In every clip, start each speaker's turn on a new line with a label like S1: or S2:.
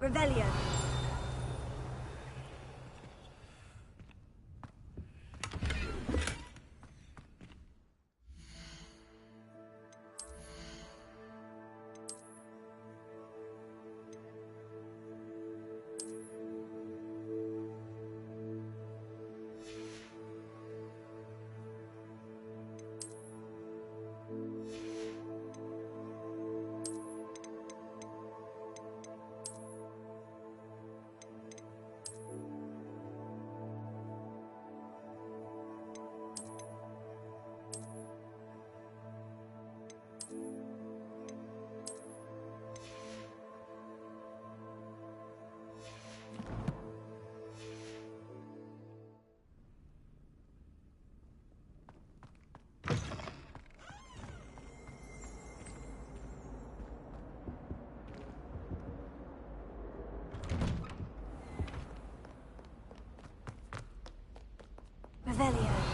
S1: Revelio. Revelio.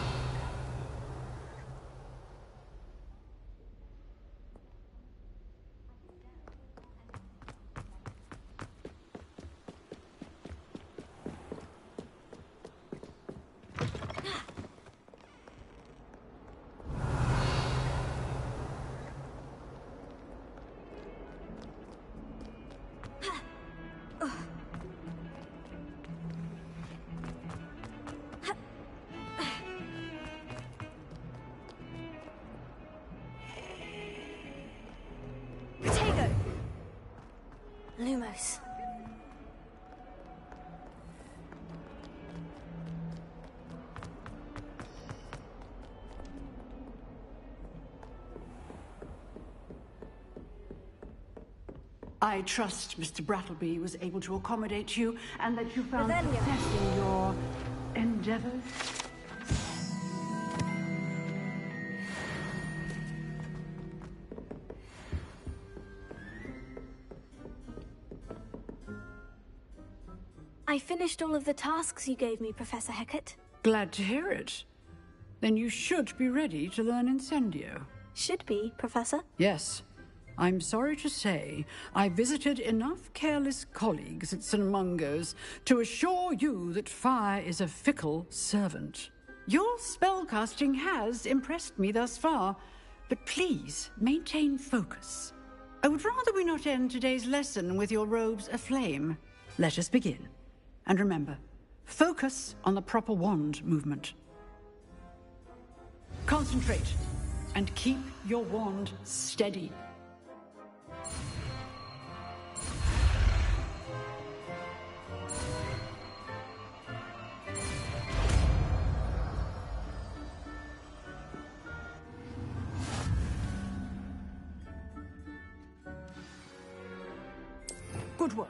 S1: Lumos.
S2: I trust Mr. Brattleby was able to accommodate you and that you found
S1: Revelio.
S2: success in your endeavors.
S1: I finished all of the tasks you gave me, Professor Hecat.
S2: Glad to hear it. Then you should be ready to learn Incendio.
S1: Should be, Professor.
S2: Yes. I'm sorry to say, I visited enough careless colleagues at St. Mungo's to assure you that fire is a fickle servant. Your spellcasting has impressed me thus far, but please maintain focus. I would rather we not end today's lesson with your robes aflame. Let us begin. And remember, focus on the proper wand movement. Concentrate, and keep your wand steady. Good work.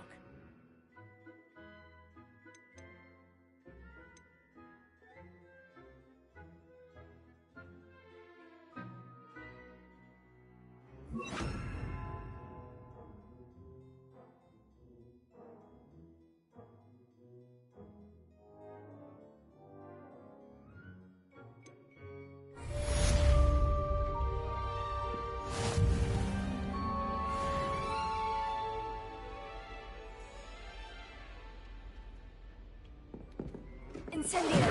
S1: Incendio.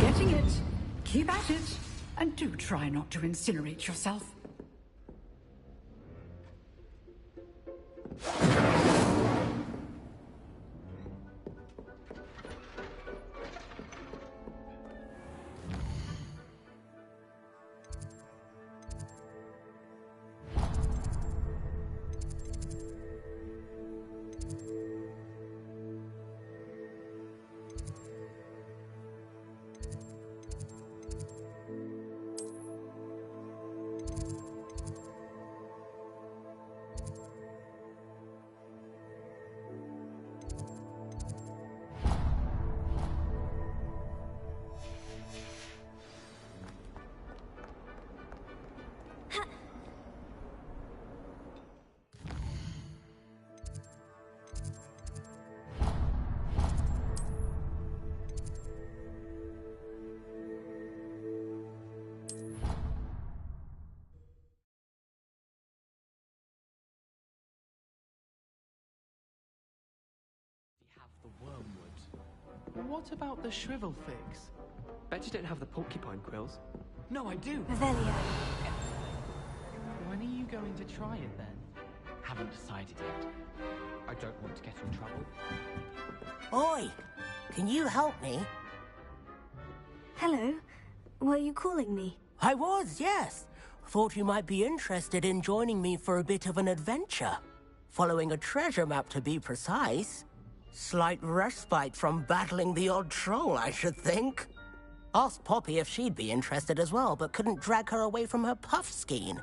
S2: Getting it. Keep at it. And do try not to incinerate yourself.
S3: What about the shrivel figs?
S4: Bet you don't have the porcupine quills.
S3: No, I do.
S1: Revelio.
S3: When are you going to try it then?
S5: Haven't decided yet. I don't want to get in trouble.
S6: Oi! Can you help me?
S1: Hello. Were you calling me?
S6: I was, yes. Thought you might be interested in joining me for a bit of an adventure. Following a treasure map, to be precise. Slight respite from battling the odd troll, I should think. Asked Poppy if she'd be interested as well, but couldn't drag her away from her puff skein.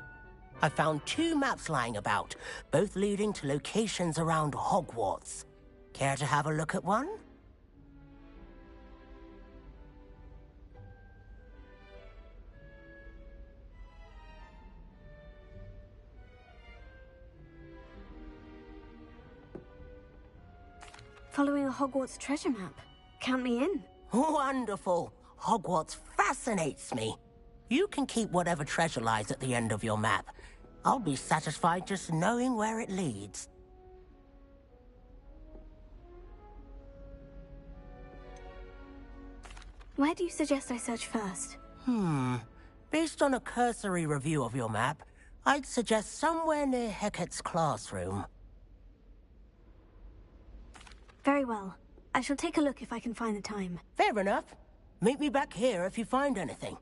S6: I found 2 maps lying about, both leading to locations around Hogwarts. Care to have a look at one?
S1: Following a Hogwarts treasure map. Count me in.
S6: Wonderful. Hogwarts fascinates me. You can keep whatever treasure lies at the end of your map. I'll be satisfied just knowing where it leads.
S1: Where do you suggest I search first?
S6: Based on a cursory review of your map, I'd suggest somewhere near Hecate's classroom.
S1: Very well. I shall take a look if I can find the time.
S6: Fair enough. Meet me back here if you find anything.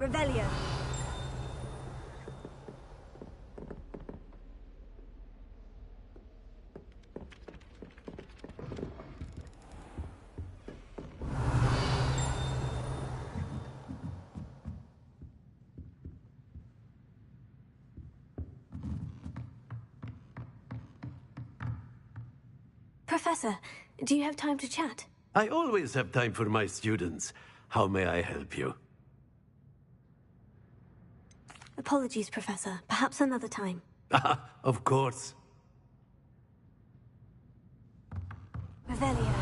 S1: Revelio. Professor, do you have time to chat?
S7: I always have time for my students. How may I help you?
S1: Apologies, Professor. Perhaps another time.
S7: Of course.
S1: Revelio.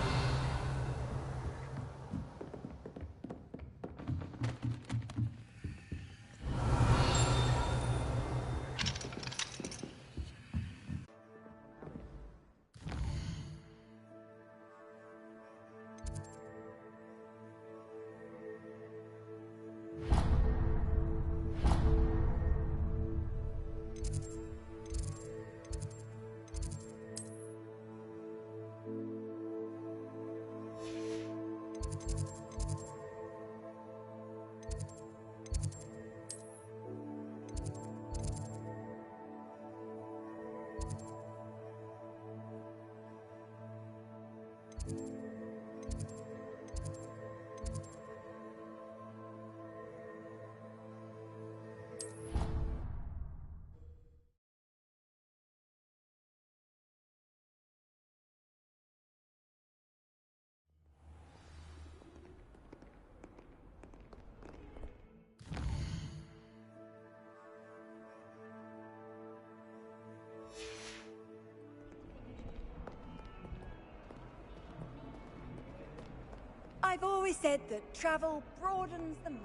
S8: I've always said that travel broadens the mind.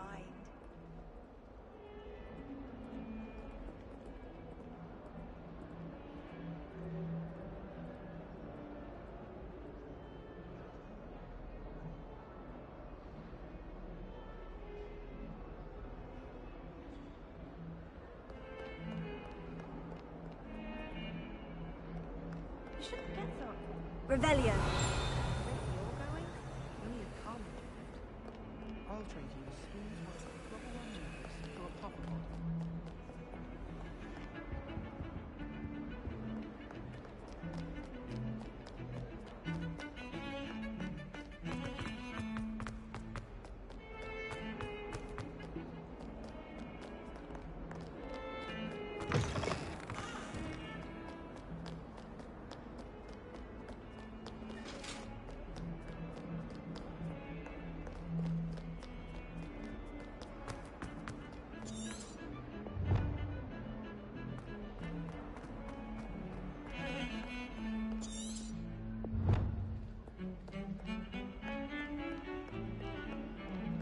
S8: You shouldn't get so. Revelio.
S3: I'll trade you a spoon's worth of rubber lunges for a popcorn.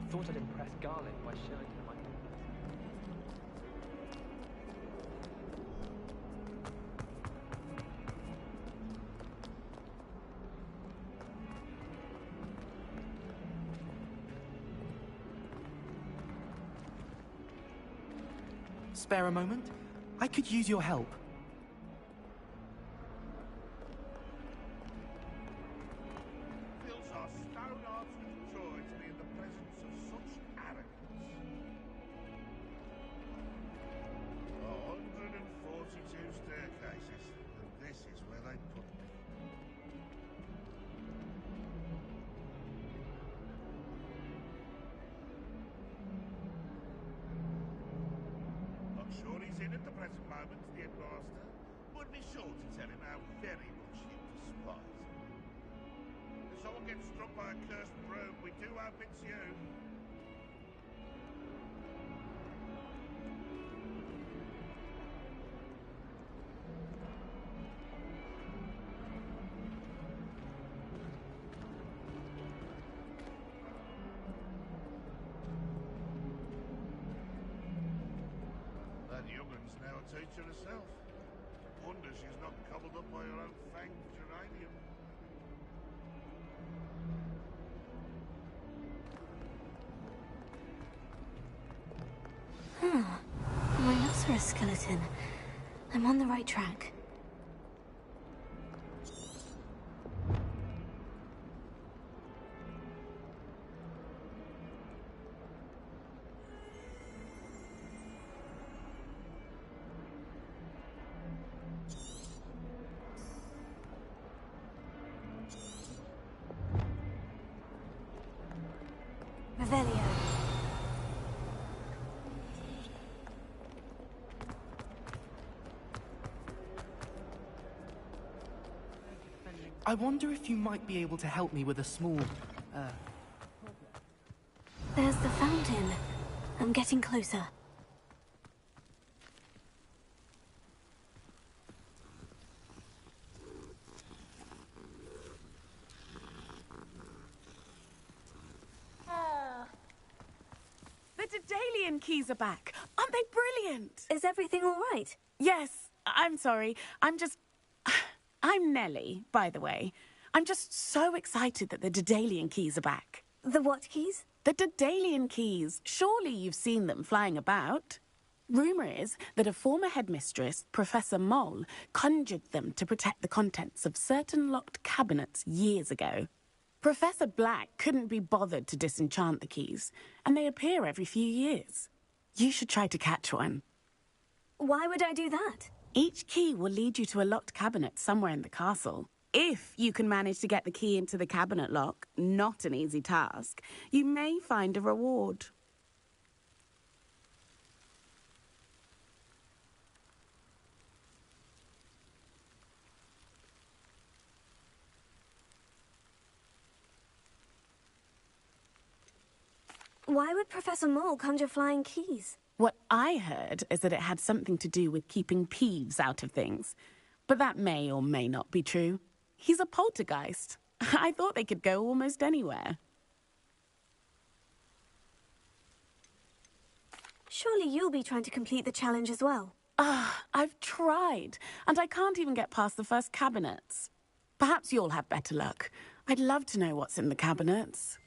S3: Thought I'd impress Garlic by showing him my spare a moment? I could use your help.
S9: Fills our stone-hearted joy to be in the presence of such arrogance. 142 staircases, and this is where they put me. Not sure he's in at the present moment, the headmaster. Would be sure to tell him how very much you despise him. If someone gets struck by a cursed broom, we do hope it's you. That young'un's now a teacher herself. Wonder she's not cobbled up by her own fanged geranium.
S1: Rhinoceros skeleton. I'm on the right track. Revelio.
S3: I wonder if you might be able to help me with a small,
S1: There's the fountain. I'm getting closer.
S10: The Daedalian keys are back. Aren't they brilliant?
S1: Is everything all right?
S10: Yes, I'm sorry. I'm Nellie, by the way. I'm just so excited that the Daedalian keys are back.
S1: The what keys?
S10: The Daedalian keys. Surely you've seen them flying about. Rumour is that a former headmistress, Professor Moll, conjured them to protect the contents of certain locked cabinets years ago. Professor Black couldn't be bothered to disenchant the keys, and they appear every few years. You should try to catch one.
S1: Why would I do that?
S10: Each key will lead you to a locked cabinet somewhere in the castle. If you can manage to get the key into the cabinet lock, not an easy task, you may find a reward.
S1: Why would Professor Moll conjure flying keys?
S10: What I heard is that it had something to do with keeping Peeves out of things. But that may or may not be true. He's a poltergeist. I thought they could go almost anywhere.
S1: Surely you'll be trying to complete the challenge as well.
S10: I've tried, and I can't even get past the first cabinets. Perhaps you'll have better luck. I'd love to know what's in the cabinets.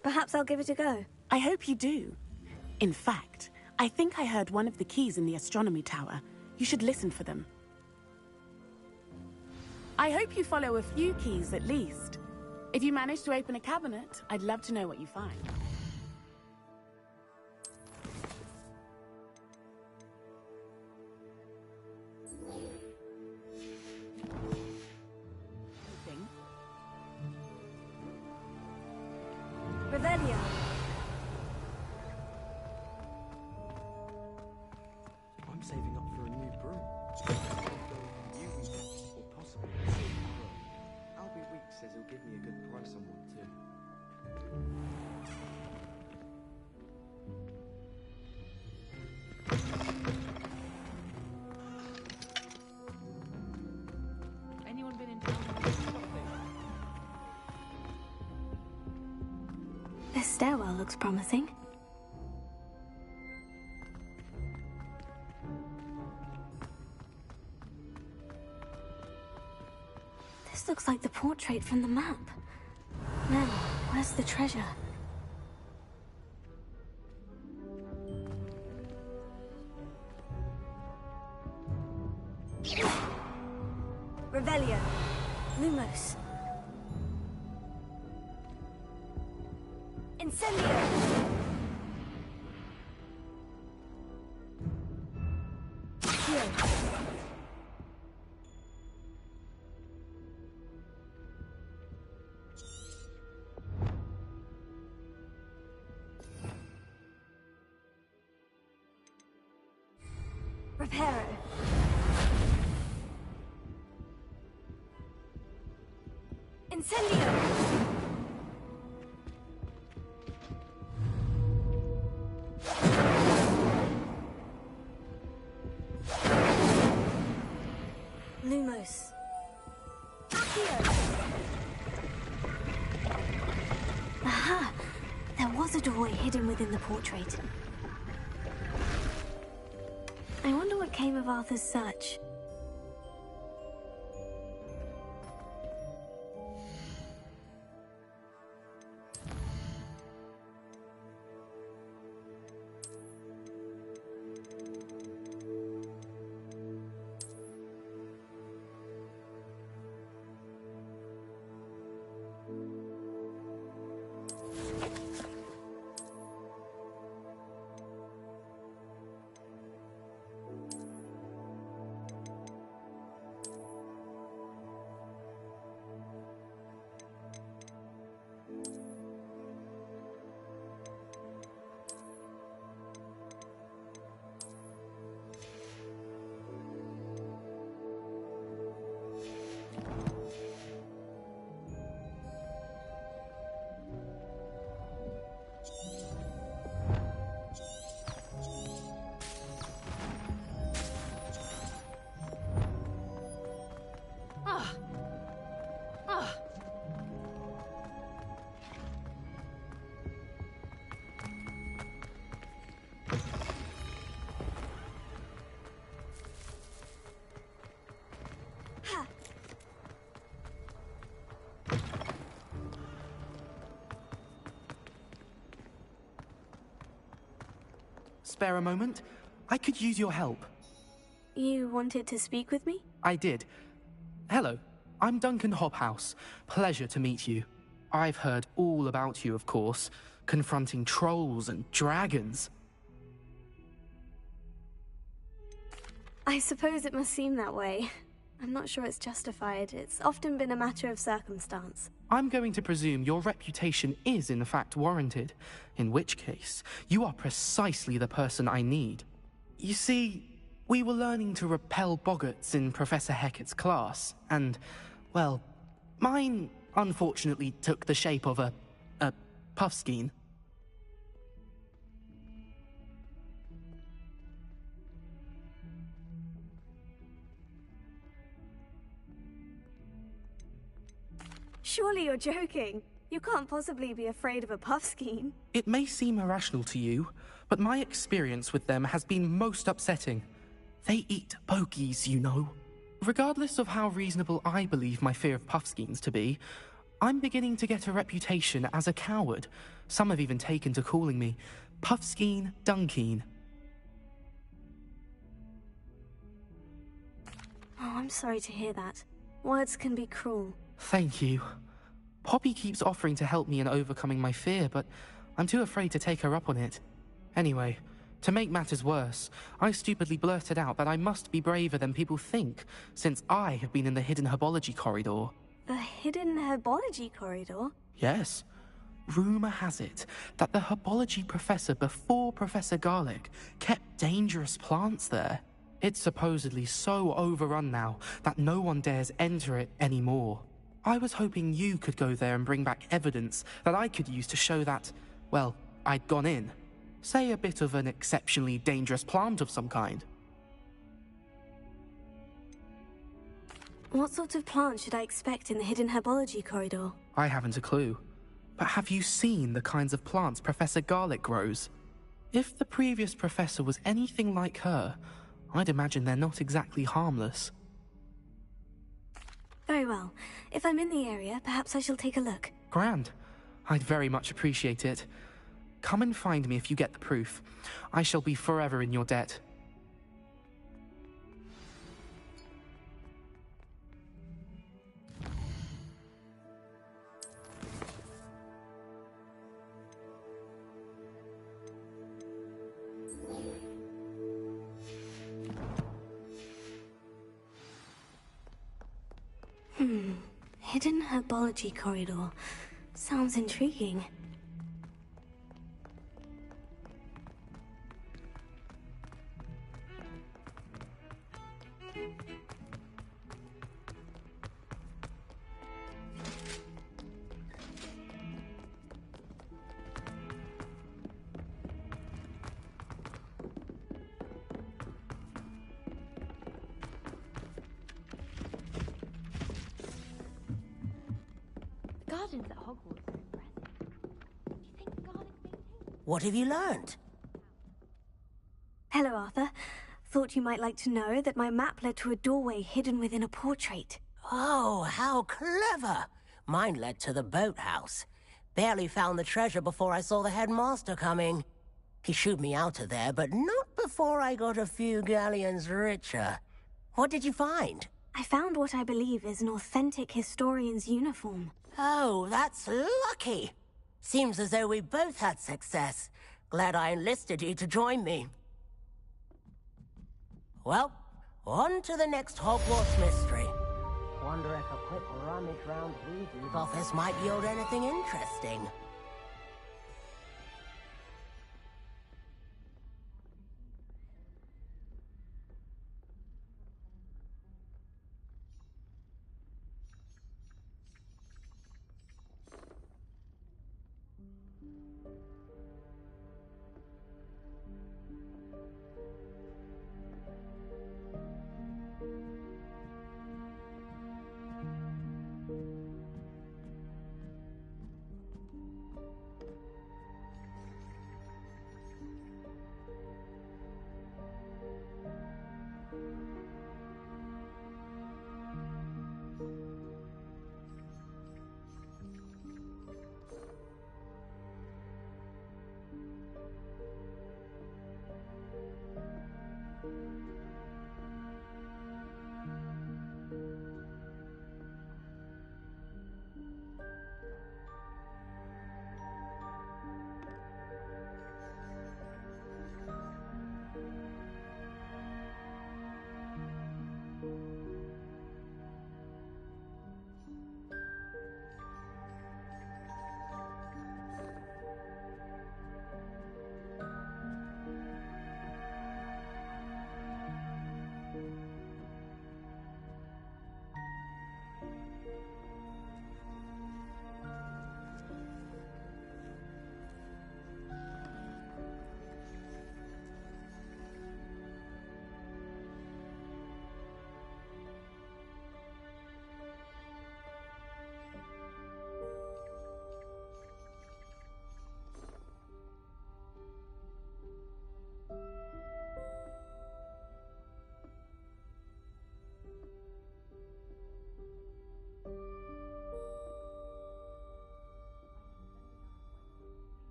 S1: Perhaps I'll give it a go.
S10: I hope you do. In fact, I think I heard one of the keys in the astronomy tower. You should listen for them. I hope you follow a few keys at least. If you manage to open a cabinet, I'd love to know what you find.
S1: Revelio.
S4: I'm saving up for a new broom. You or possibly a silver broom. Albie Weeks says he'll give me a good price on one too.
S3: anyone been in town for something?
S1: This stairwell looks promising. This looks like the portrait from the map. Now, where's the treasure?
S8: Revelio.
S1: Lumos.
S8: Incendio. Reparo. Incendio.
S1: Lumos.
S8: Accio.
S1: Aha! There was a doorway hidden within the portrait. I wonder what came of Arthur's search.
S3: Spare a moment? I could use your help.
S1: You wanted to speak with me?
S3: I did. Hello, I'm Duncan Hobhouse. Pleasure to meet you. I've heard all about you, of course, confronting trolls and dragons.
S1: I suppose it must seem that way. I'm not sure it's justified. It's often been a matter of circumstance.
S3: I'm going to presume your reputation is in fact warranted, in which case, you are precisely the person I need. You see, we were learning to repel boggarts in Professor Hecat's class, and, well, mine unfortunately took the shape of a puffskein.
S1: Surely you're joking. You can't possibly be afraid of a puffskein.
S3: It may seem irrational to you, but my experience with them has been most upsetting. They eat bogies, you know. Regardless of how reasonable I believe my fear of puffskeins to be, I'm beginning to get a reputation as a coward. Some have even taken to calling me Puffskeen Dunkeen.
S1: Oh, I'm sorry to hear that. Words can be cruel.
S3: Thank you. Poppy keeps offering to help me in overcoming my fear, but I'm too afraid to take her up on it. Anyway, to make matters worse, I stupidly blurted out that I must be braver than people think, since I have been in the hidden herbology corridor.
S1: The hidden herbology corridor?
S3: Yes. Rumor has it that the herbology professor before Professor Garlic kept dangerous plants there. It's supposedly so overrun now that no one dares enter it anymore. I was hoping you could go there and bring back evidence that I could use to show that, well, I'd gone in. Say a bit of an exceptionally dangerous plant of some kind.
S1: What sort of plant should I expect in the hidden herbology corridor?
S3: I haven't a clue. But have you seen the kinds of plants Professor Garlic grows? If the previous professor was anything like her, I'd imagine they're not exactly harmless.
S1: Very well. If I'm in the area, perhaps I shall take a look.
S3: Grand. I'd very much appreciate it. Come and find me if you get the proof. I shall be forever in your debt.
S1: Hidden herbology corridor. Sounds intriguing.
S11: The gardens at Hogwarts are impressive. Do you think garlic maintains?
S6: What have you learned?
S1: Hello, Arthur. Thought you might like to know that my map led to a doorway hidden within a portrait.
S6: Oh, how clever! Mine led to the boathouse. Barely found the treasure before I saw the headmaster coming. He shooed me out of there, but not before I got a few galleons richer. What did you find?
S1: I found what I believe is an authentic historian's uniform.
S6: Oh, that's lucky. Seems as though we both had success. Glad I enlisted you to join me. Well, on to the next Hogwarts mystery. Wonder if a quick rummage round Weasley's office might yield anything interesting.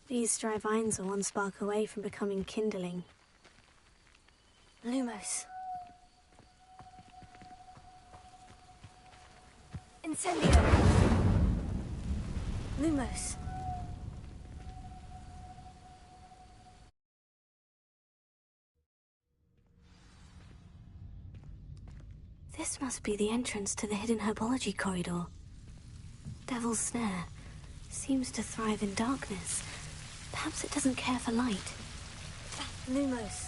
S1: These dry vines are one spark away from becoming kindling. Lumos. Incendio! Lumos. This must be the entrance to the hidden herbology corridor. Devil's Snare seems to thrive in darkness. Perhaps it doesn't care for light. Lumos.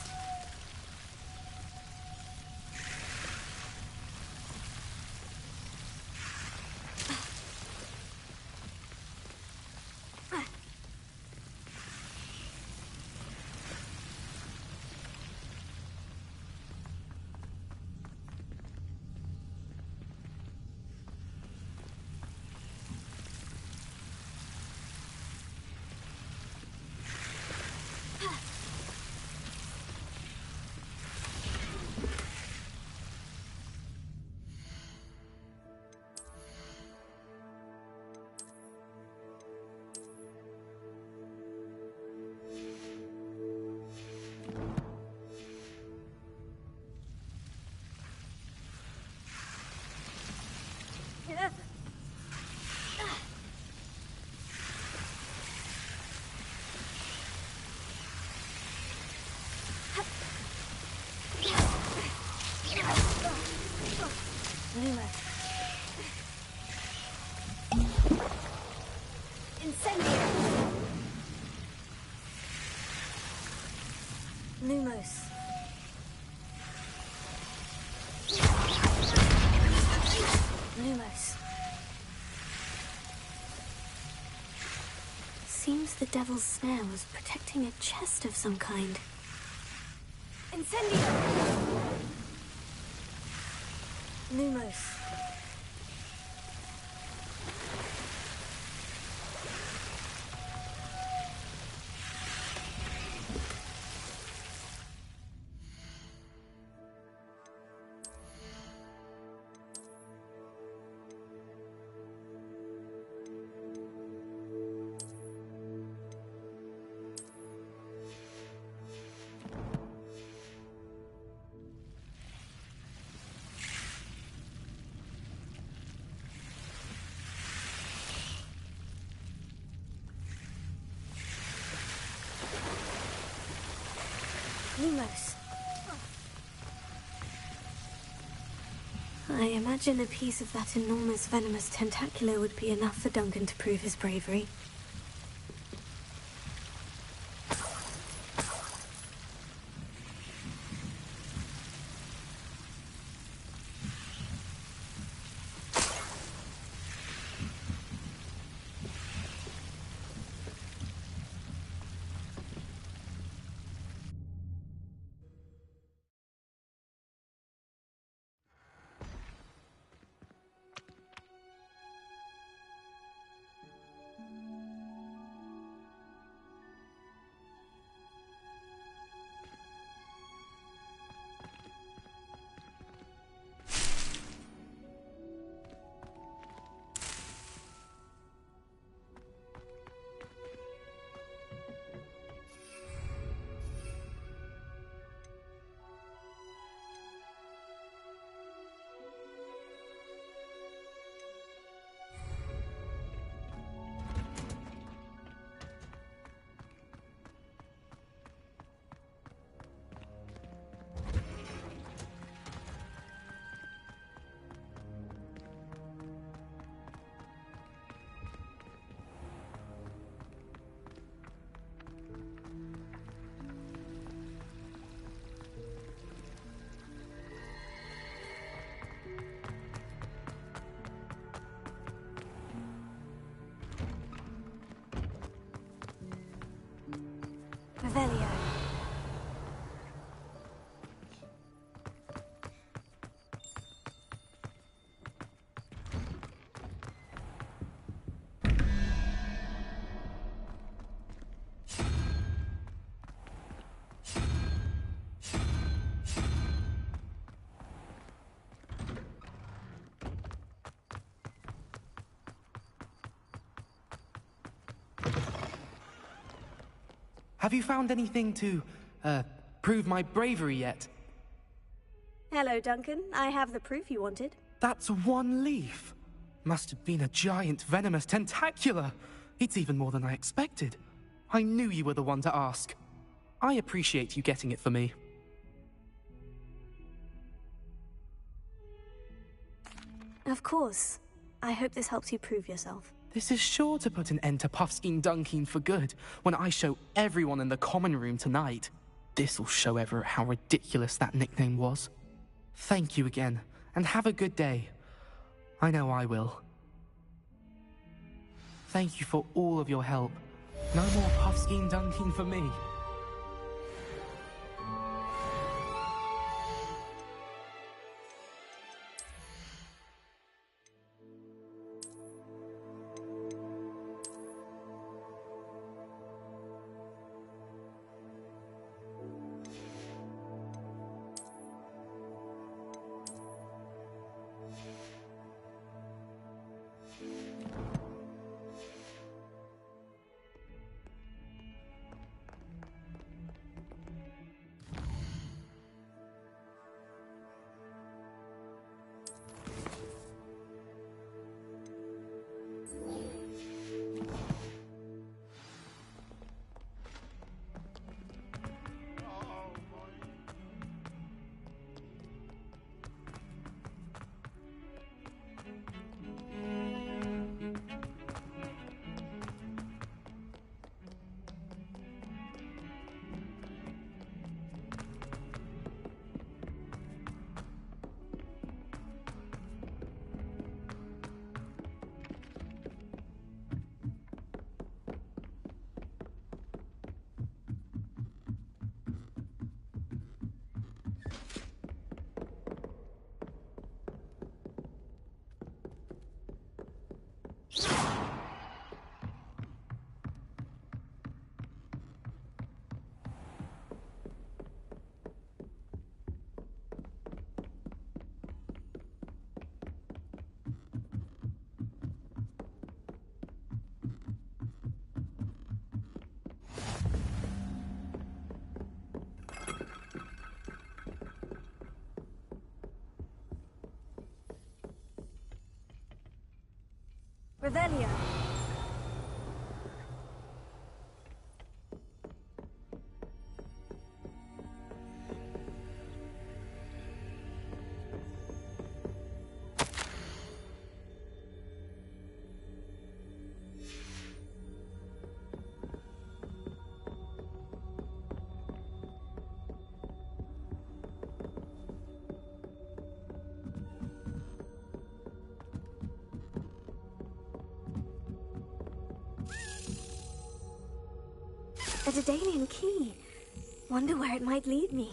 S1: Lumos. Lumos. Seems the Devil's Snare was protecting a chest of some kind. Incendio! Lumos. Lumos. I imagine a piece of that enormous venomous tentacular would be enough for Duncan to prove his bravery. Revelio.
S3: Have you found anything to, prove my bravery yet?
S8: Hello, Duncan. I have the proof you wanted.
S3: That's one leaf. Must have been a giant venomous tentacula. It's even more than I expected. I knew you were the one to ask. I appreciate you getting it for me.
S1: Of course. I hope this helps you prove yourself.
S3: This is sure to put an end to Puffskein Dunkeen for good when I show everyone in the common room tonight. This'll show Everett how ridiculous that nickname was. Thank you again, and have a good day. I know I will. Thank you for all of your help. No more Puffskein Dunkeen for me.
S8: Revelio.
S1: A Daedalian key. Wonder where it might lead me.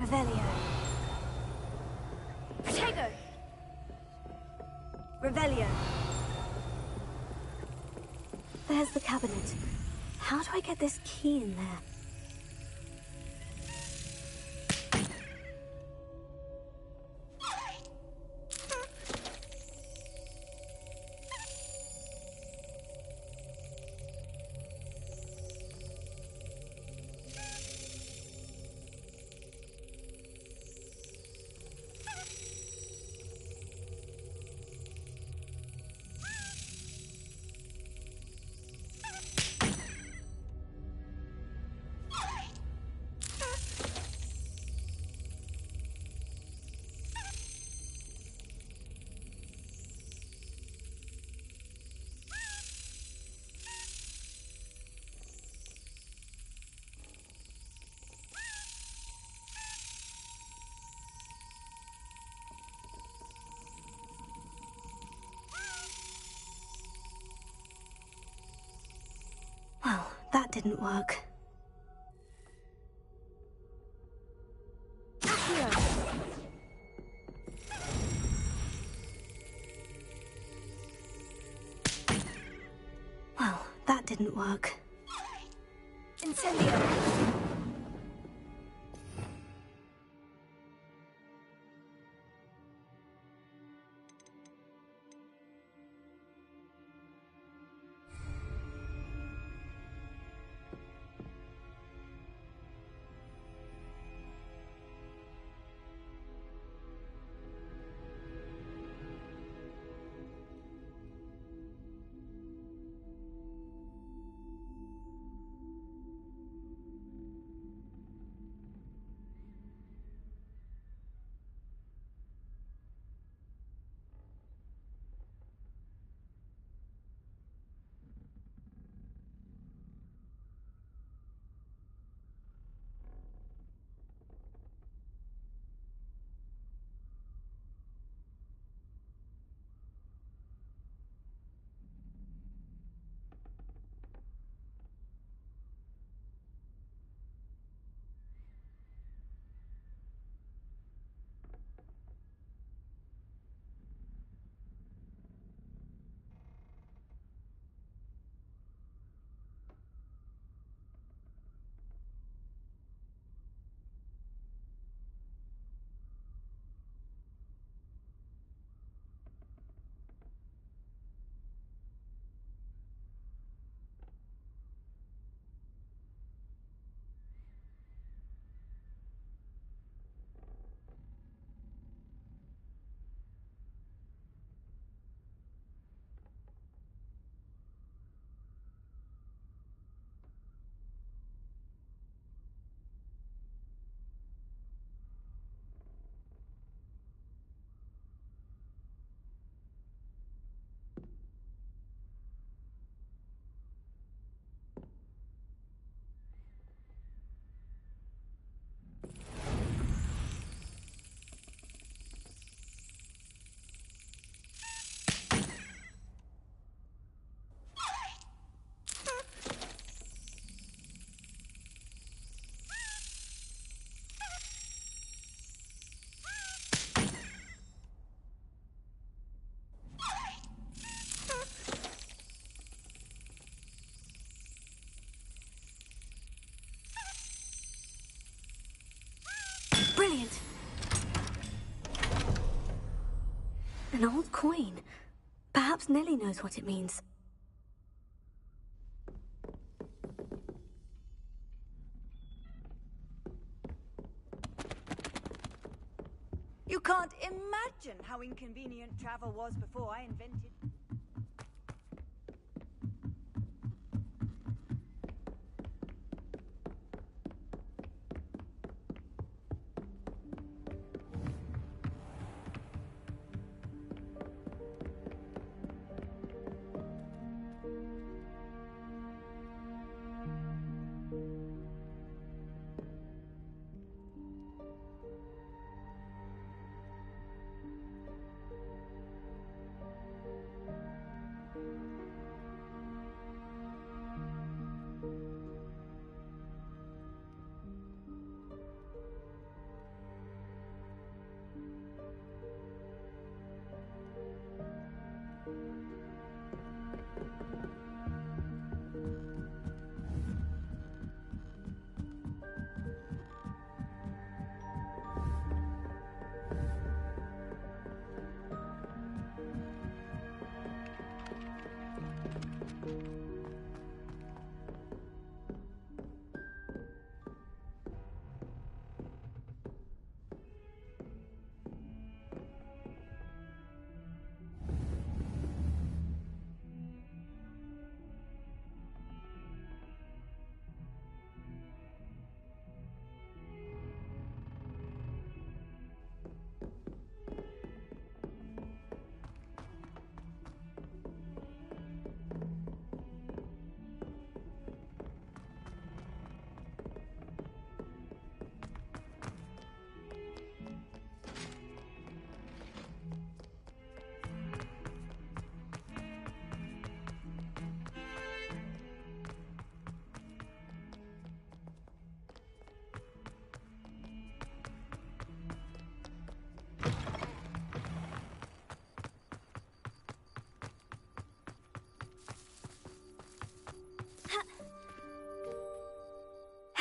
S8: Revelio. Protego. Revelio.
S1: There's the cabinet. How do I get this key in there? Well, that didn't work. Well, that didn't work.
S8: Incendio.
S1: Brilliant! An old coin. Perhaps Nellie knows what it means.
S8: You can't imagine how inconvenient travel was before I invented...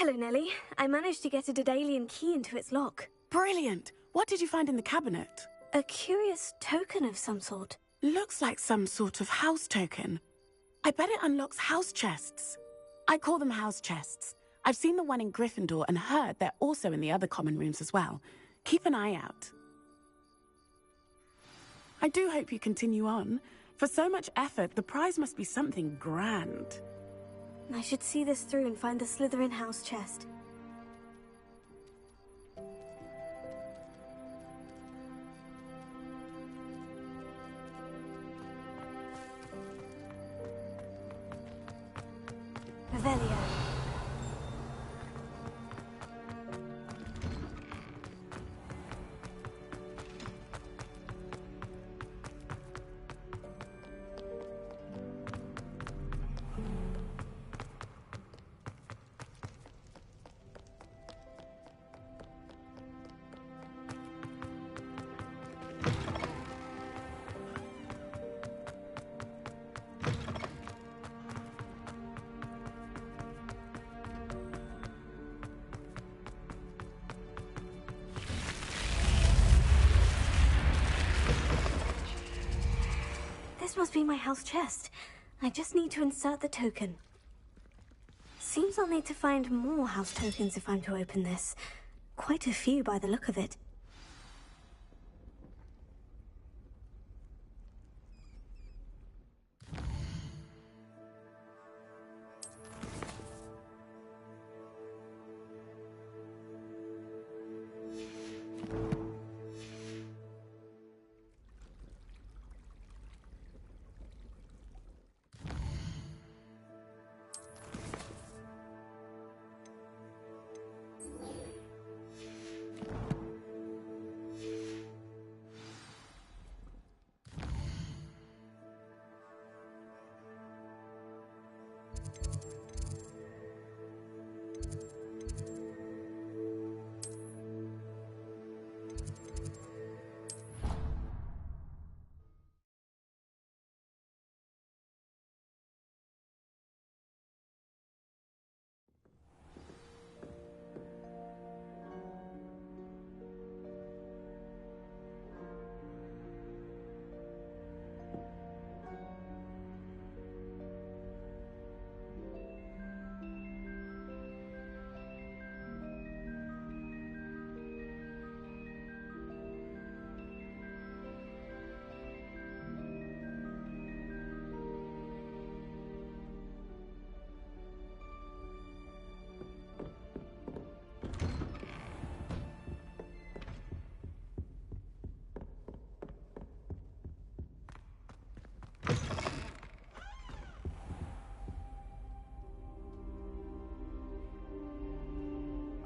S1: Hello, Nellie. I managed to get a Daedalian key into its lock.
S10: Brilliant! What did you find in the cabinet?
S1: A curious token of some sort.
S10: Looks like some sort of house token. I bet it unlocks house chests. I call them house chests. I've seen the one in Gryffindor and heard they're also in the other common rooms as well. Keep an eye out. I do hope you continue on. For so much effort, the prize must be something grand.
S1: I should see this through and find the Slytherin house chest. Revelio. This must be my house chest. I just need to insert the token. Seems I'll need to find more house tokens if I'm to open this. Quite a few by the look of it.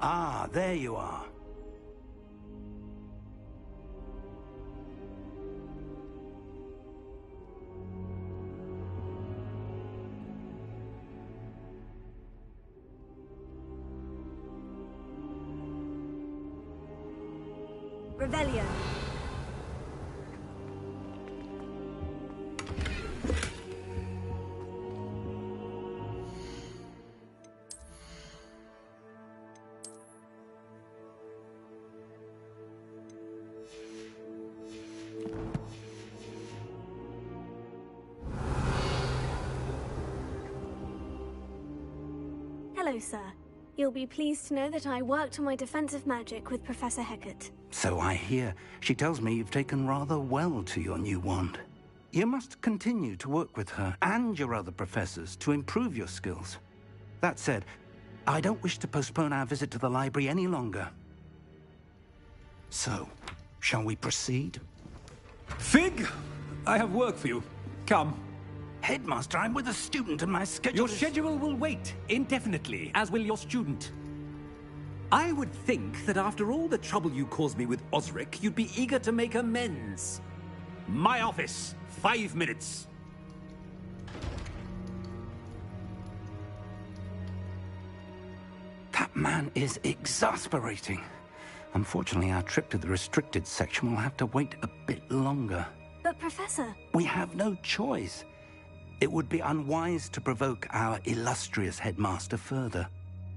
S12: Ah, there you are.
S8: Revelio.
S1: Hello, sir. You'll be pleased to know that I worked on my defensive magic with Professor Hecat.
S12: So I hear. She tells me you've taken rather well to your new wand. You must continue to work with her and your other professors to improve your skills. That said, I don't wish to postpone our visit to the library any longer. So, shall we proceed?
S13: Fig! I have work for you. Come.
S12: Headmaster, I'm with a student and my schedule
S13: Your schedule will wait indefinitely, as will your student. I would think that after all the trouble you caused me with Osric, you'd be eager to make amends. My office, 5 minutes.
S12: That man is exasperating. Unfortunately, our trip to the restricted section will have to wait a bit longer.
S1: But, Professor...
S12: We have no choice. It would be unwise to provoke our illustrious headmaster further.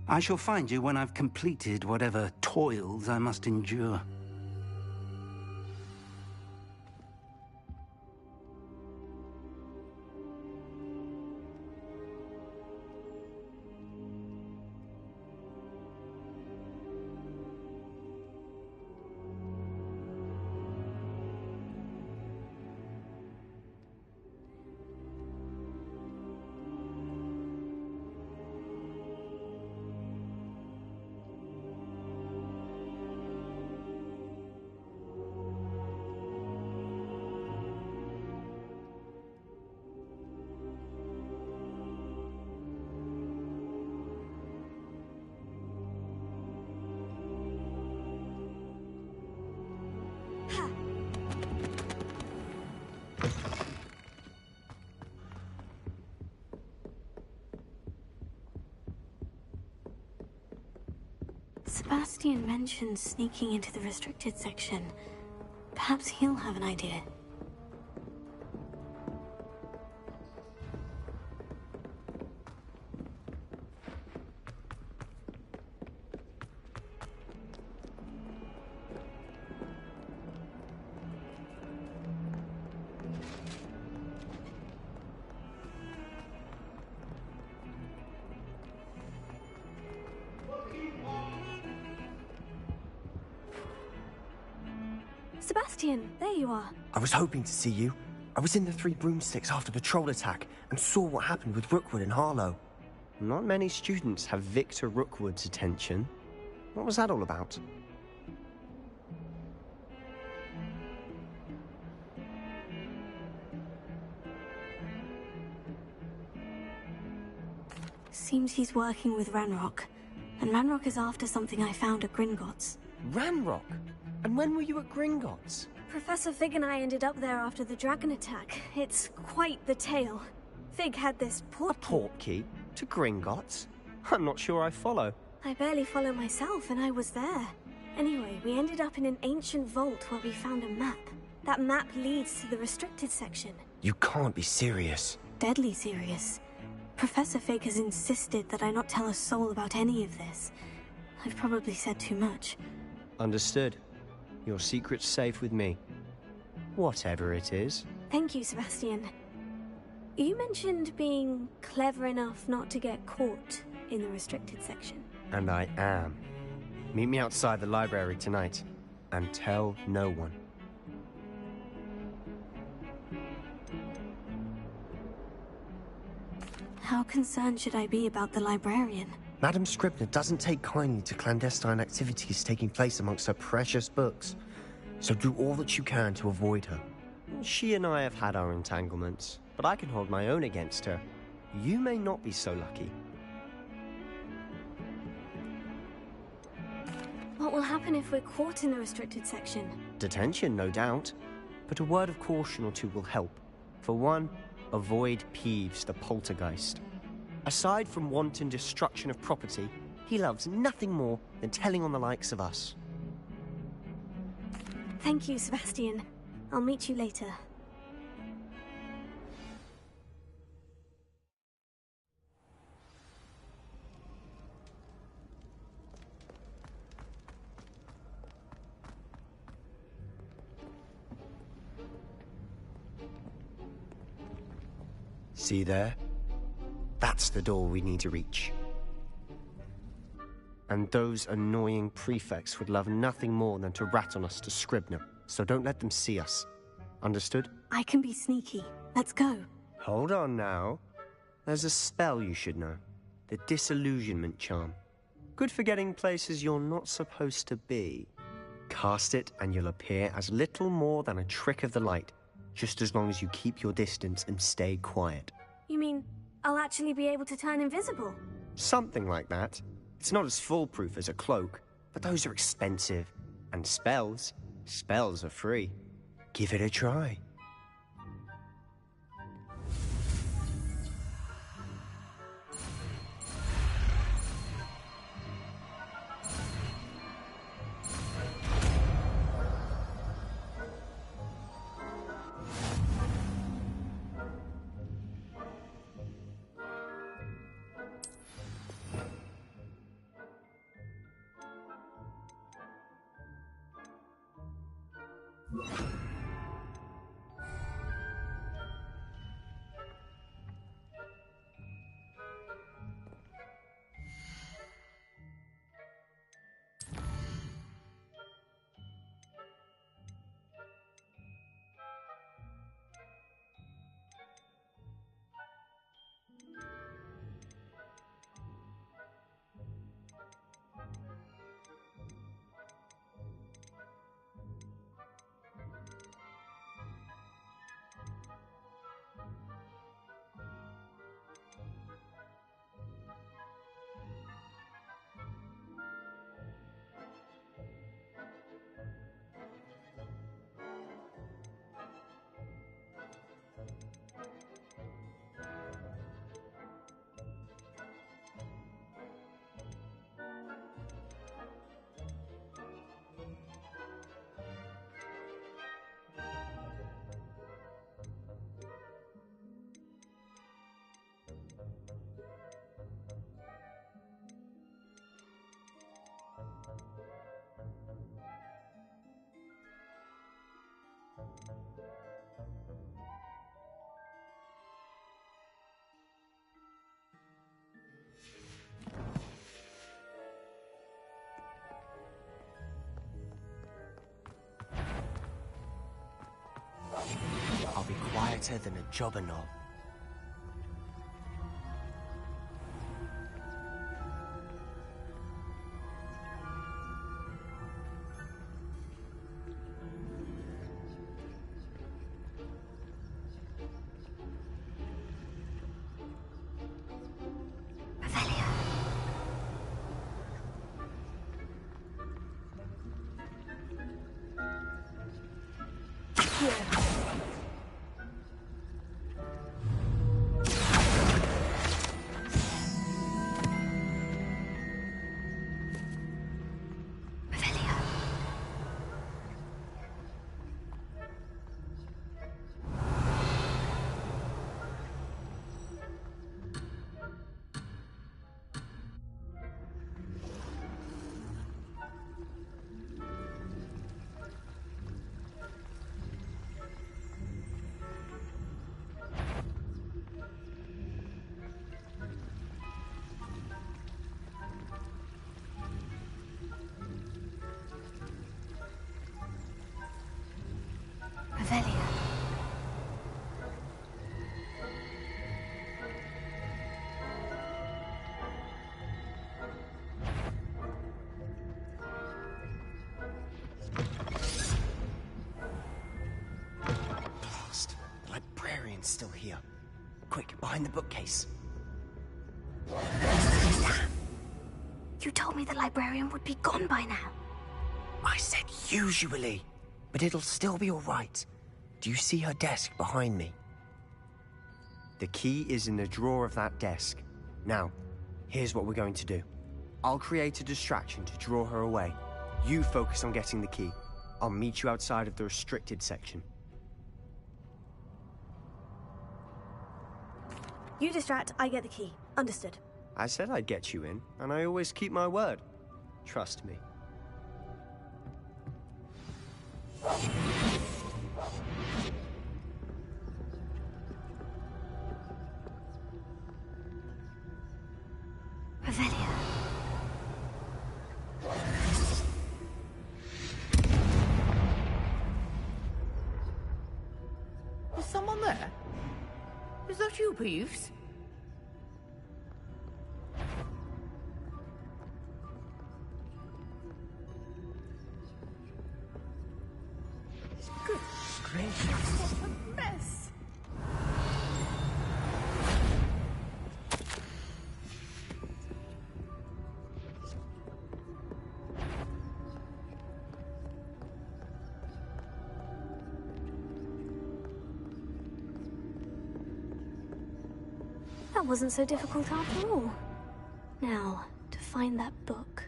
S12: I shall find you when I've completed whatever toils I must endure.
S1: Sebastian mentioned sneaking into the restricted section. Perhaps he'll have an idea. Sebastian, there you are.
S4: I was hoping to see you. I was in the Three Broomsticks after the troll attack and saw what happened with Rookwood and Harlow. Not many students have Victor Rookwood's attention. What was that all about?
S1: Seems he's working with Ranrock. And Ranrock is after something I found at Gringotts.
S4: Ranrock? And when were you at Gringotts?
S1: Professor Fig and I ended up there after the dragon attack. It's quite the tale. Fig had this
S4: portkey to Gringotts? I'm not sure I follow.
S1: I barely follow myself, and I was there. Anyway, we ended up in an ancient vault where we found a map. That map leads to the restricted section.
S4: You can't be serious.
S1: Deadly serious. Professor Fig has insisted that I not tell a soul about any of this. I've probably said too much.
S4: Understood. Your secret's safe with me. Whatever it is.
S1: Thank you, Sebastian. You mentioned being clever enough not to get caught in the restricted section.
S4: And I am. Meet me outside the library tonight. And tell no one.
S1: How concerned should I be about the librarian?
S4: Madam Scribner doesn't take kindly to clandestine activities taking place amongst her precious books. So do all that you can to avoid her. She and I have had our entanglements, but I can hold my own against her. You may not be so lucky.
S1: What will happen if we're caught in the restricted section?
S4: Detention, no doubt. But a word of caution or two will help. For one, avoid Peeves, the poltergeist. Aside from wanton destruction of property, he loves nothing more than telling on the likes of us.
S1: Thank you, Sebastian. I'll meet you later.
S4: See there? That's the door we need to reach. And those annoying prefects would love nothing more than to rat on us to Scribner, so don't let them see us. Understood?
S1: I can be sneaky. Let's go.
S4: Hold on now. There's a spell you should know. The Disillusionment Charm. Good for getting places you're not supposed to be. Cast it and you'll appear as little more than a trick of the light, just as long as you keep your distance and stay quiet.
S1: You mean I'll actually be able to turn invisible?
S4: Something like that. It's not as foolproof as a cloak, but those are expensive. And spells are free. Give it a try. better than a jobber knob.
S1: Revelia.
S4: Blast. The librarian's still here. Quick, behind the bookcase.
S1: You told me the librarian would be gone by now.
S4: I said usually, but it'll still be all right. Do you see her desk behind me? The key is in the drawer of that desk. Now, here's what we're going to do. I'll create a distraction to draw her away. You focus on getting the key. I'll meet you outside of the restricted section.
S1: You distract, I get the key. Understood.
S4: I said I'd get you in, and I always keep my word. Trust me.
S1: Revelia.
S14: Is someone there? Is that you, Peeves? Good gracious, what a mess!
S1: That wasn't so difficult after all. Now, to find that book.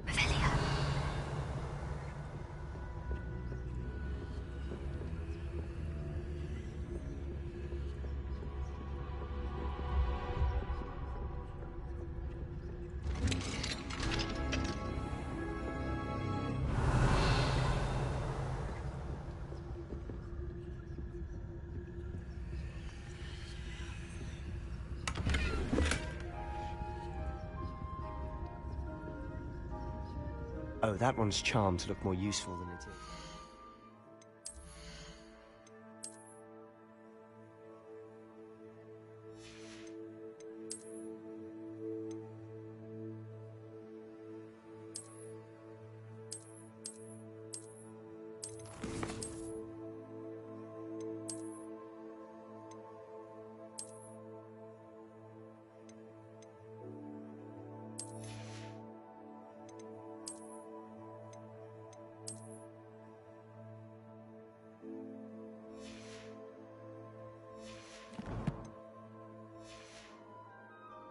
S1: Revelia.
S4: Oh, that one's charmed to look more useful than it is.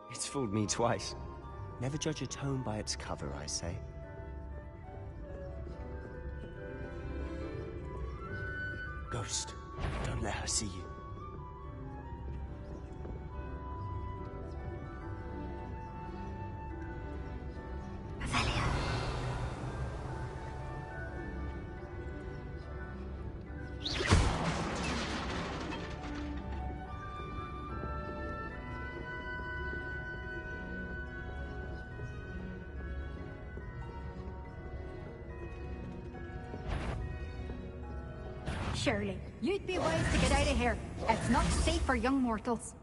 S4: It's fooled me twice. Never judge a tome by its cover, I say. Ghost, don't let her see you.
S15: Surely, you'd be wise to get out of here. It's not safe for young mortals.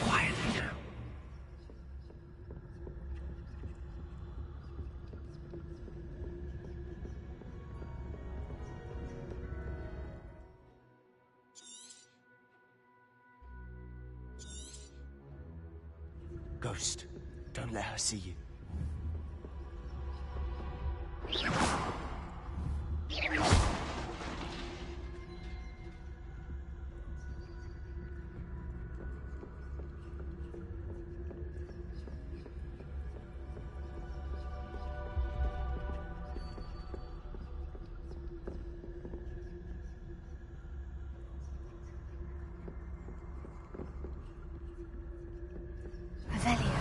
S4: Quietly now. Ghost, don't let her see you.
S1: Revelio.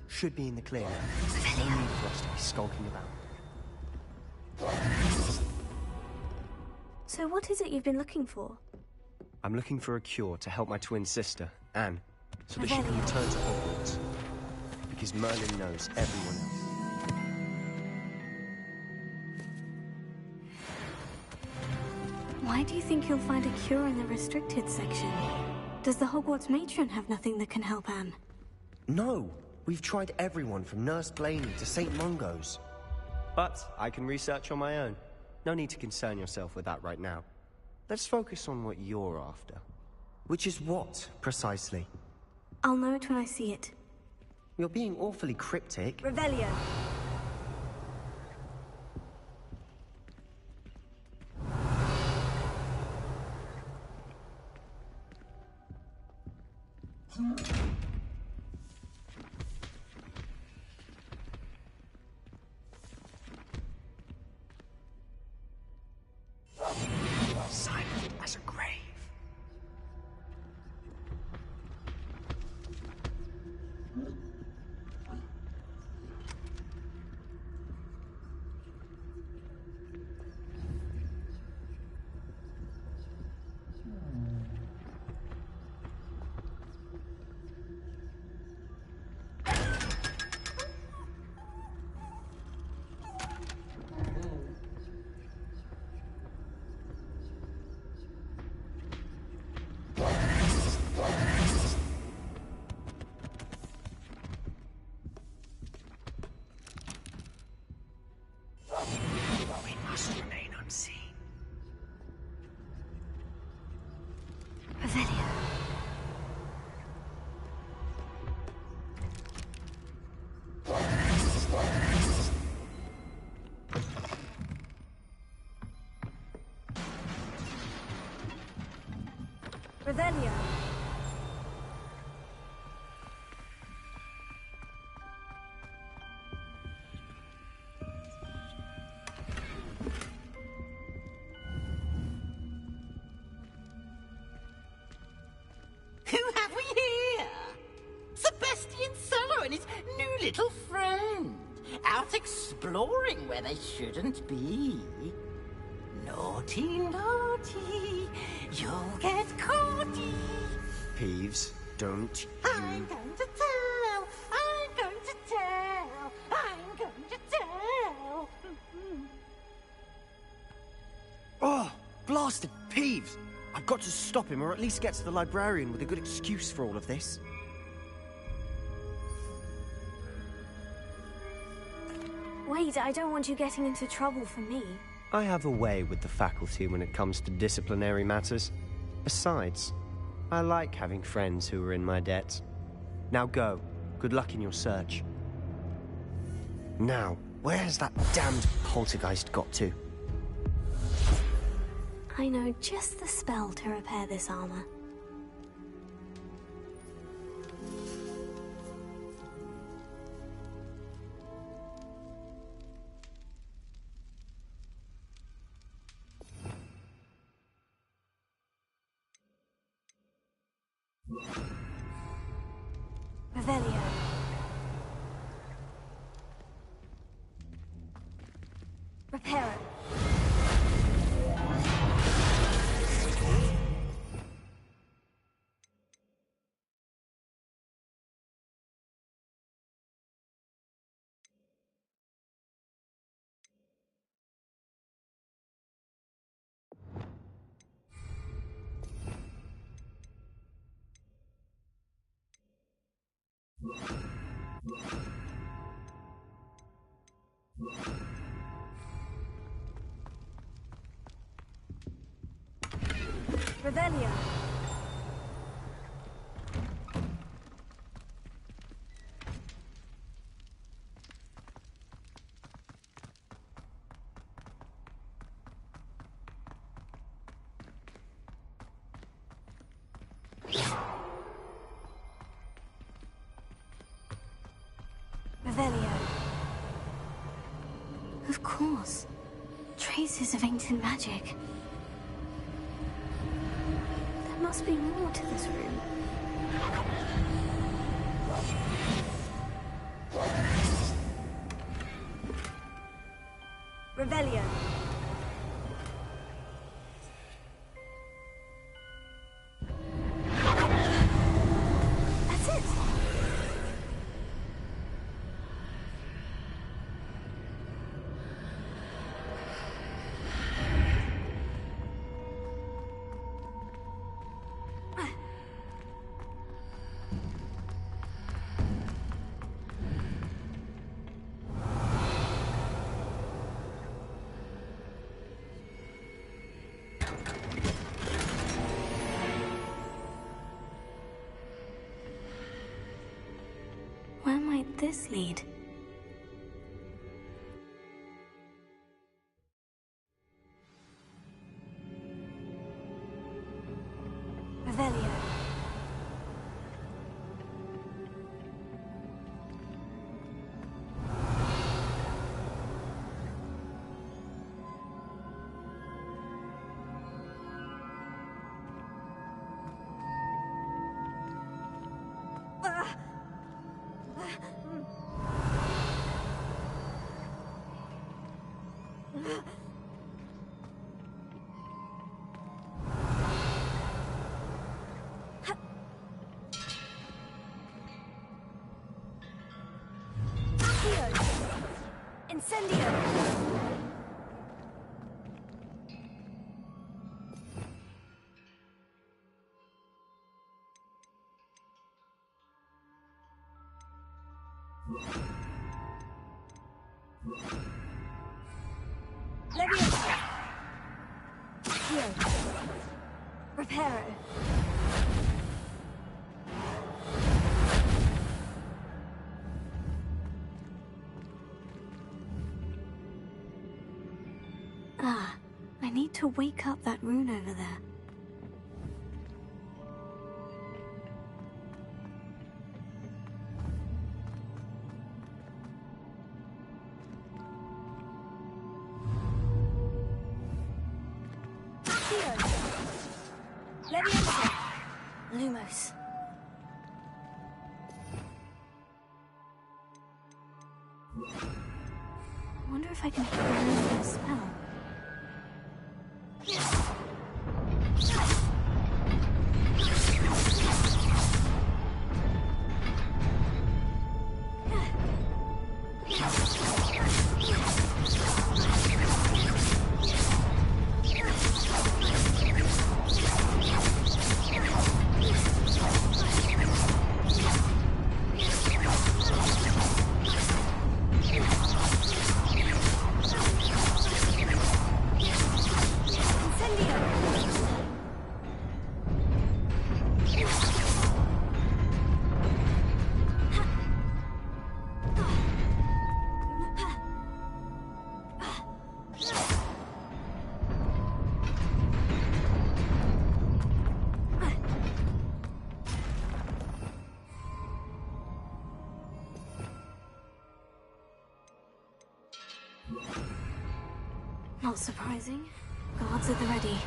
S4: Should be in the clear. No need for us to be skulking about.
S1: So what is it you've been looking for?
S4: I'm looking for a cure to help my twin sister, Anne, so that she can return to Hogwarts. Because Merlin knows everyone else.
S1: Why do you think you'll find a cure in the restricted section? Does the Hogwarts matron have nothing that can help Anne?
S4: No! We've tried everyone from Nurse Blaney to St. Mungo's. But I can research on my own. No need to concern yourself with that right now. Let's focus on what you're after. Which is what, precisely?
S1: I'll know it when I see it.
S4: You're being awfully cryptic.
S8: Revelio.
S4: Silent as a grave.
S8: Revelio.
S16: Who have we here? Sebastian Solo and his new little friend. Out exploring where they shouldn't be. Naughty, naughty. You'll get caughty.
S4: Peeves, don't
S16: I'm going to tell. I'm going to tell. I'm going to tell.
S4: Oh, blasted Peeves! I've got to stop him, or at least get to the librarian with a good excuse for all of this.
S1: Wait, I don't want you getting into trouble for me.
S4: I have a way with the faculty when it comes to disciplinary matters. Besides, I like having friends who are in my debt. Now go. Good luck in your search. Now, where has that damned poltergeist got to?
S1: I know just the spell to repair this armor. Revelio. Reparo. Revelio. Revelio. Of course. Traces of ancient magic. There must be more to this room. Revelio. That's it. Where might this lead? Revelio. Incendio! Leviosa! Heal. Reparo. Ah, I need to wake up that rune over there. Leviosa! Lumos. I wonder if I can hit the rune with a spell. Not surprising. Guards at the ready.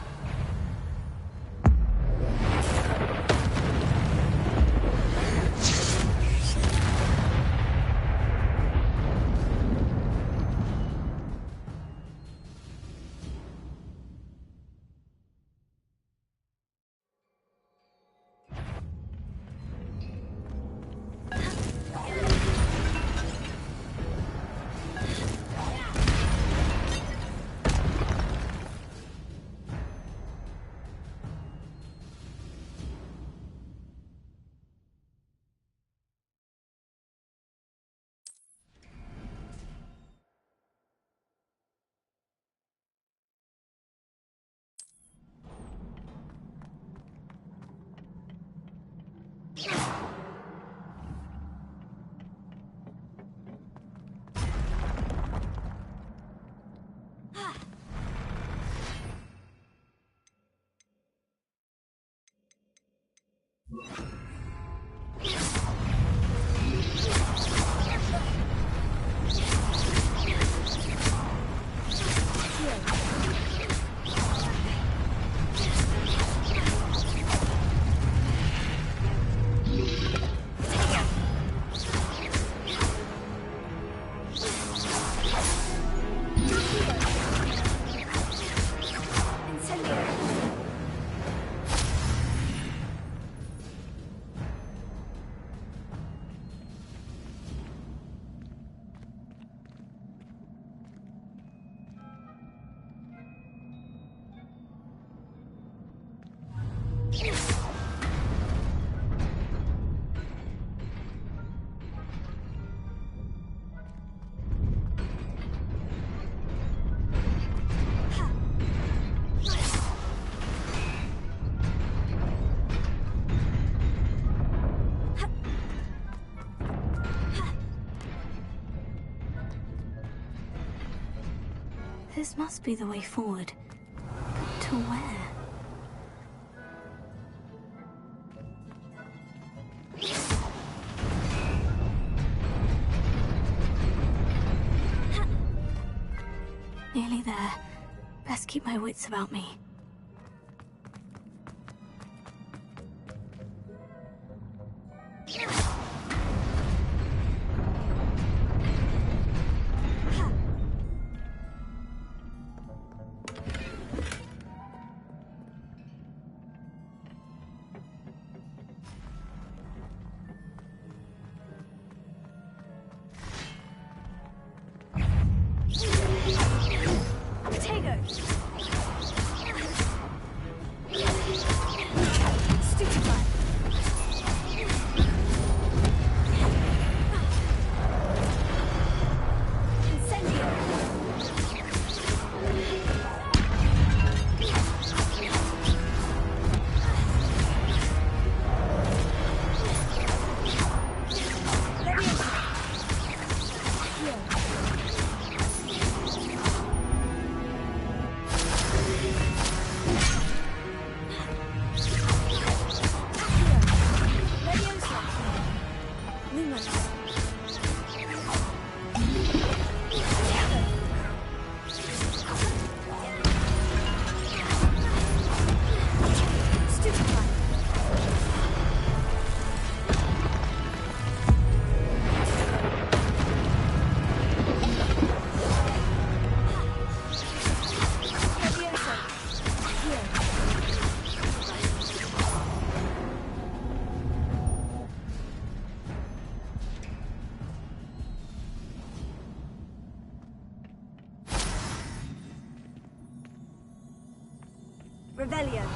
S1: This must be the way forward. But to where? Nearly there. Best keep my wits about me.
S8: Rebellion.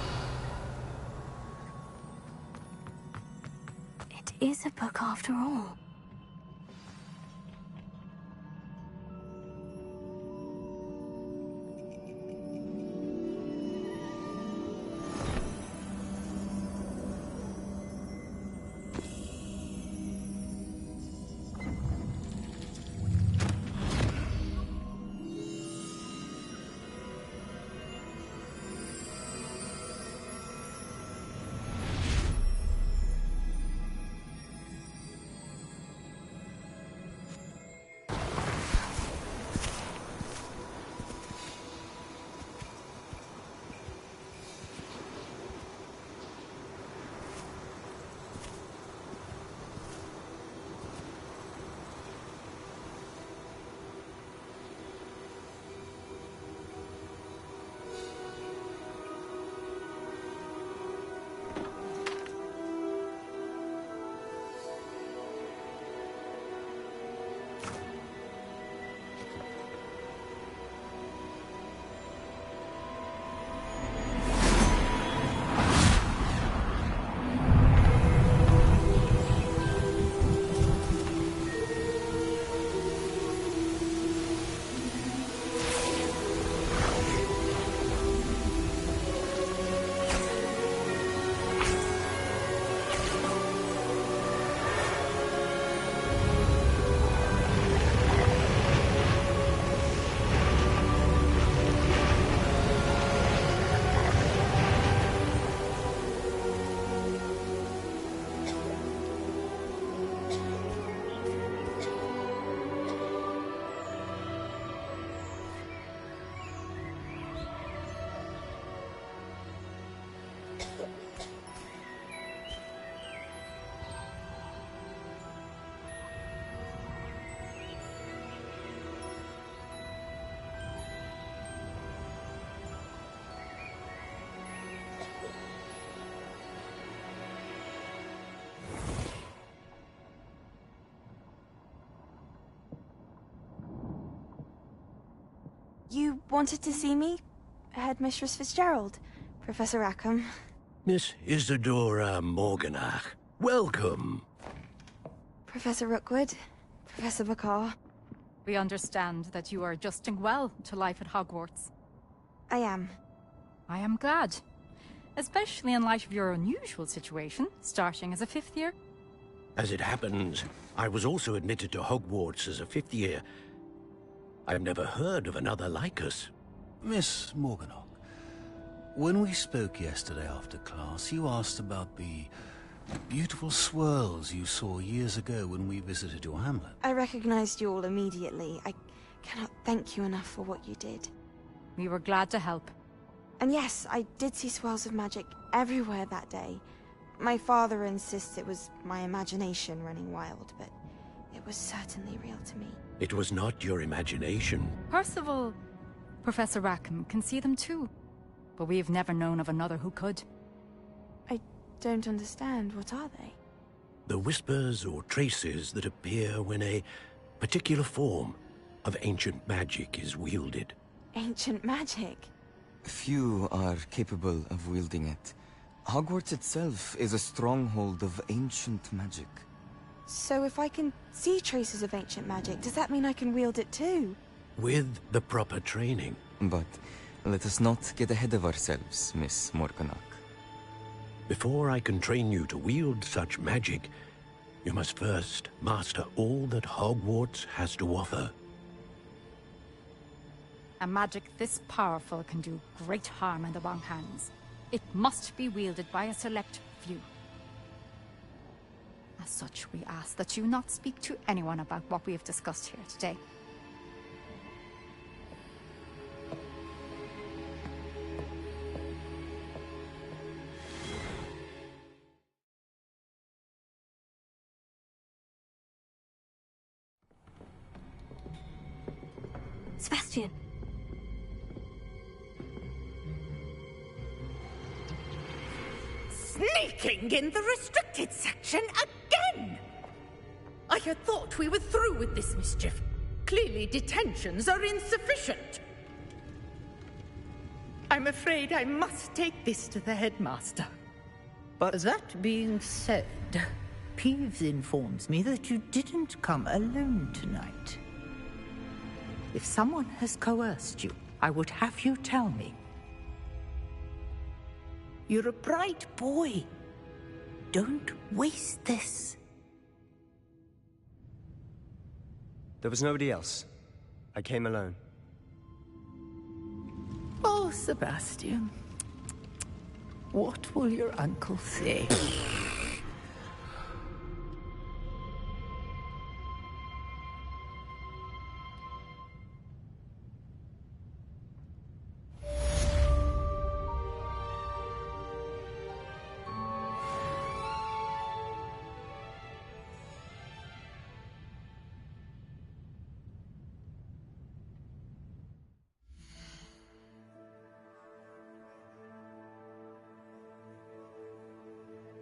S1: It is a book after all.
S17: You wanted to see me? Headmistress Fitzgerald, Professor Rackham.
S7: Miss Isadora Morganach, welcome.
S17: Professor Rookwood, Professor Bakar.
S18: We understand that you are adjusting well to life at Hogwarts.
S17: I am.
S18: I am glad. Especially in light of your unusual situation, starting as a 5th year.
S7: As it happens, I was also admitted to Hogwarts as a 5th year. I've never heard of another like us.
S19: Miss Morganach, when we spoke yesterday after class, you asked about the beautiful swirls you saw years ago when we visited your hamlet.
S17: I recognized you all immediately. I cannot thank you enough for what you did.
S18: We were glad to help.
S17: And yes, I did see swirls of magic everywhere that day. My father insists it was my imagination running wild, but it was certainly real to me.
S7: It was not your imagination.
S18: Percival, Professor Rackham can see them too. But we've never known of another who could.
S17: I don't understand. What are they?
S7: The whispers or traces that appear when a particular form of ancient magic is wielded.
S17: Ancient magic?
S20: Few are capable of wielding it. Hogwarts itself is a stronghold of ancient magic.
S17: So if I can see traces of ancient magic, does that mean I can wield it too?
S7: With the proper training.
S20: But let us not get ahead of ourselves, Miss Morganach.
S7: Before I can train you to wield such magic, you must first master all that Hogwarts has to offer.
S18: A magic this powerful can do great harm in the wrong hands. It must be wielded by a select few. As such, we ask that you not speak to anyone about what we have discussed here today.
S1: Sebastian!
S14: Sneaking in the restricted section again! I had thought we were through with this mischief. Clearly detentions are insufficient. I'm afraid I must take this to the headmaster.
S21: But that being said, Peeves informs me that you didn't come alone tonight. If someone has coerced you, I would have you tell me. You're a bright boy. Don't waste this.
S4: There was nobody else. I came alone.
S21: Oh, Sebastian. What will your uncle say?